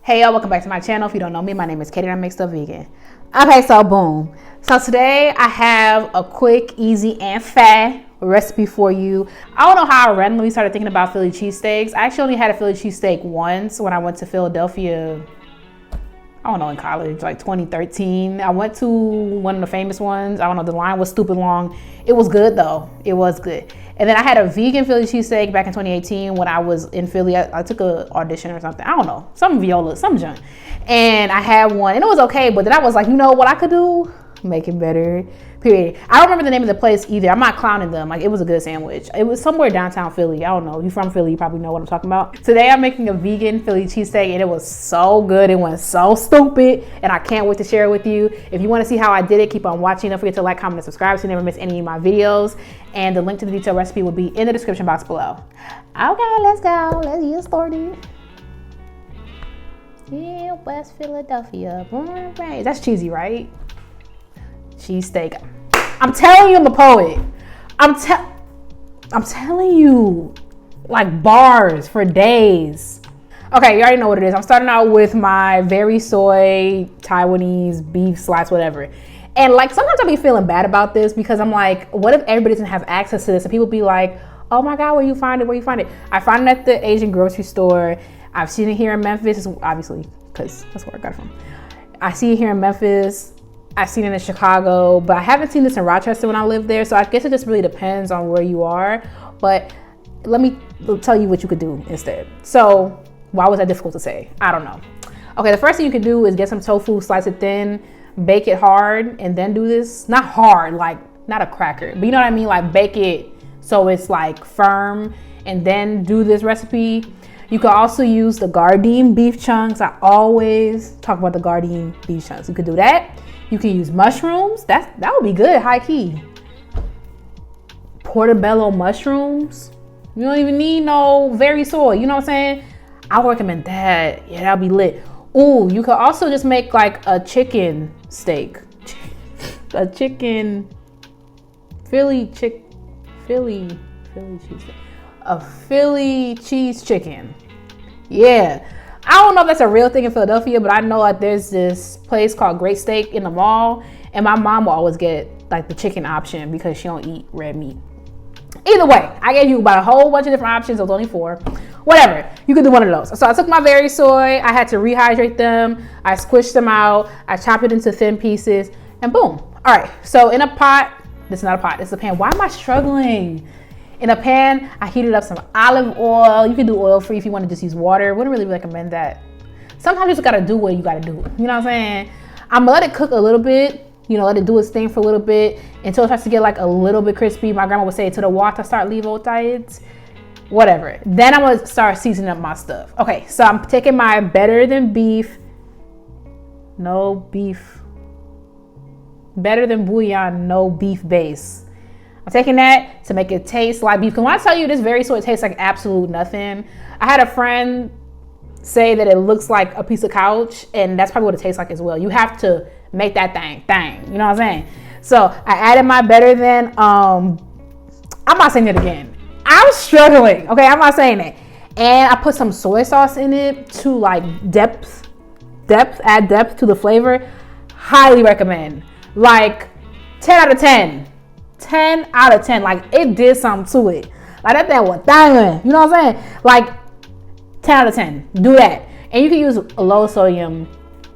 Hey y'all, welcome back to my channel. If you don't know me, my name is Katie and I make stuff vegan. Okay, so boom. So today I have a quick, easy, and fat recipe for you. I don't know how I randomly started thinking about Philly cheesesteaks. I actually only had a Philly cheesesteak once when I went to Philadelphia, I don't know, in college, like 2013. I went to one of the famous ones. I don't know, the line was stupid long. It was good though, it was good. And then I had a vegan Philly cheesesteak back in 2018 when I was in Philly. I took an audition or something. I don't know, some viola, some junk. And I had one and it was okay, but then I was like, you know what I could do? Make it better, period. I don't remember the name of the place either. I'm not clowning them. Like, it was a good sandwich. It was somewhere downtown Philly. I don't know. You from Philly, you probably know what I'm talking about. Today I'm making a vegan Philly cheesesteak and it was so good. It went so stupid and I can't wait to share it with you. If you want to see how I did it, keep on watching. Don't forget to like, comment, and subscribe so you never miss any of my videos. And the link to the detailed recipe will be in the description box below. Okay, let's go. Let's get started. Yeah, West Philadelphia, born and raised. That's cheesy, right? Cheesesteak. I'm telling you, I'm a poet. I'm telling you, like bars for days. Okay, you already know what it is. I'm starting out with my very soy Taiwanese beef slice, whatever. And like sometimes I'll be feeling bad about this because I'm like, what if everybody doesn't have access to this? And people be like, oh my God, where you find it? Where you find it? I find it at the Asian grocery store. I've seen it here in Memphis, obviously, because that's where I got it from. I see it here in Memphis. I've seen it in Chicago, but I haven't seen this in Rochester when I lived there. So I guess it just really depends on where you are. But let me tell you what you could do instead. So why was that difficult to say? I don't know. Okay, the first thing you can do is get some tofu, slice it thin, bake it hard, and then do this. Not hard, like not a cracker, but you know what I mean? Like bake it so it's like firm and then do this recipe. You can also use the Gardein beef chunks. I always talk about the Gardein beef chunks. You could do that. You can use mushrooms. That would be good, high key. Portobello mushrooms. You don't even need no very soy. You know what I'm saying? I would recommend that. Yeah, that'll be lit. Ooh, you could also just make like a chicken steak. A chicken Philly cheesesteak. A Philly cheese chicken. Yeah. I don't know if that's a real thing in Philadelphia, but I know like there's this place called Great Steak in the mall, and my mom will always get like the chicken option because she don't eat red meat. Either way, I gave you about a whole bunch of different options. It was only 4. Whatever, you could do one of those. So I took my very soy, I had to rehydrate them, I squished them out, I chopped it into thin pieces, and boom. All right, so in a pot, this is not a pot, this is a pan. Why am I struggling? In a pan, I heated up some olive oil. You can do oil free if you want to just use water. Wouldn't really recommend that. Sometimes you just gotta do what you gotta do. You know what I'm saying? I'm gonna let it cook a little bit, let it do its thing for a little bit until it starts to get like a little bit crispy. My grandma would say to the water start leave out tight. Whatever. Then I'm gonna start seasoning up my stuff. Okay, so I'm taking my better than bouillon, no beef base. I'm taking that to make it taste like beef. Because when I tell you this very soy, it tastes like absolute nothing. I had a friend say that it looks like a piece of couch, and that's probably what it tastes like as well. You have to make that thing. You know what I'm saying? So I added my better than, I'm not saying it again. I'm struggling. Okay, I'm not saying it. And I put some soy sauce in it to like add depth to the flavor. Highly recommend. Like 10 out of 10. 10 out of 10. Like it did something to it. Like that thing was dangling. You know what I'm saying? Like 10 out of 10. Do that. And you can use a low sodium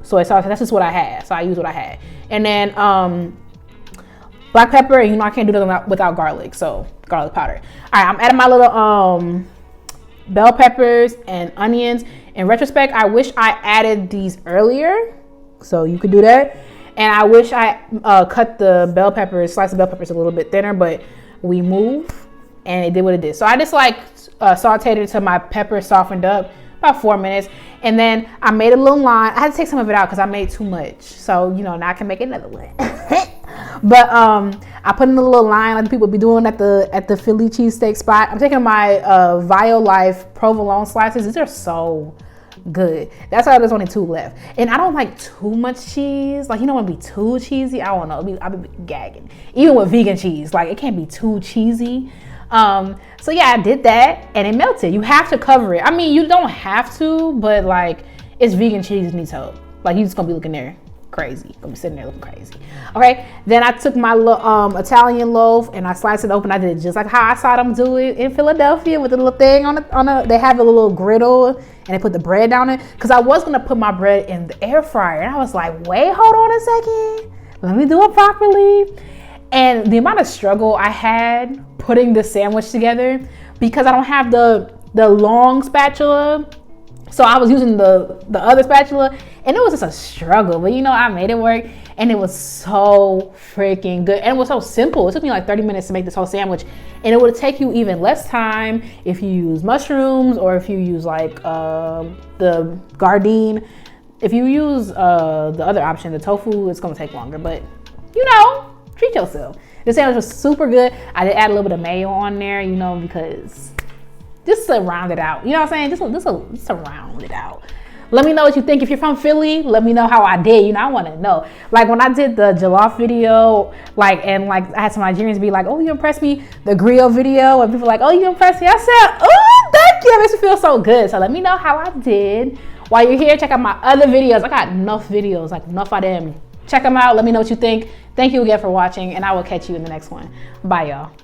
soy sauce. That's just what I had. So I use what I had. And then black pepper. And I can't do that without garlic. So garlic powder. All right, I'm adding my little bell peppers and onions. In retrospect, I wish I added these earlier. So you could do that. And I wish I cut the slice the bell peppers a little bit thinner, but we moved and it did what it did. So I just like sauteed it until my pepper softened up, about 4 minutes. And then I made a little line. I had to take some of it out because I made too much. So, now I can make another one. But I put in a little line like people be doing at the Philly cheesesteak spot. I'm taking my Violife provolone slices. These are so good. That's why there's only 2 left. And I don't like too much cheese. Like, when it be too cheesy, I don't know. I'll be gagging. Even with vegan cheese, like it can't be too cheesy. So yeah, I did that and it melted. You have to cover it. I mean, you don't have to, but like it's vegan cheese needs help. Like, you just gonna be looking there crazy. Gonna be sitting there looking crazy. Okay, then I took my Italian loaf and I sliced it open. I did it just like how I saw them do it in Philadelphia with the little thing on the they have a little griddle and they put the bread down it. Cause I was gonna put my bread in the air fryer and I was like, wait, hold on a second. Let me do it properly. And the amount of struggle I had putting the sandwich together because I don't have the long spatula. So I was using the other spatula and it was just a struggle. But I made it work and it was so freaking good. And it was so simple. It took me like 30 minutes to make this whole sandwich. And it would take you even less time if you use mushrooms or if you use like the Gardein. If you use the other option, the tofu, it's gonna take longer. But treat yourself. The sandwich was super good. I did add a little bit of mayo on there, because just to round it out. You know what I'm saying? Just to round it out. Let me know what you think. If you're from Philly, let me know how I did. I want to know. Like when I did the jollof video, I had some Nigerians be like, oh, you impressed me. The griot video, and people like, oh, you impressed me. I said, oh, thank you. It makes me feel so good. So let me know how I did. While you're here, check out my other videos. I got enough videos, like enough of them. Check them out. Let me know what you think. Thank you again for watching, and I will catch you in the next one. Bye, y'all.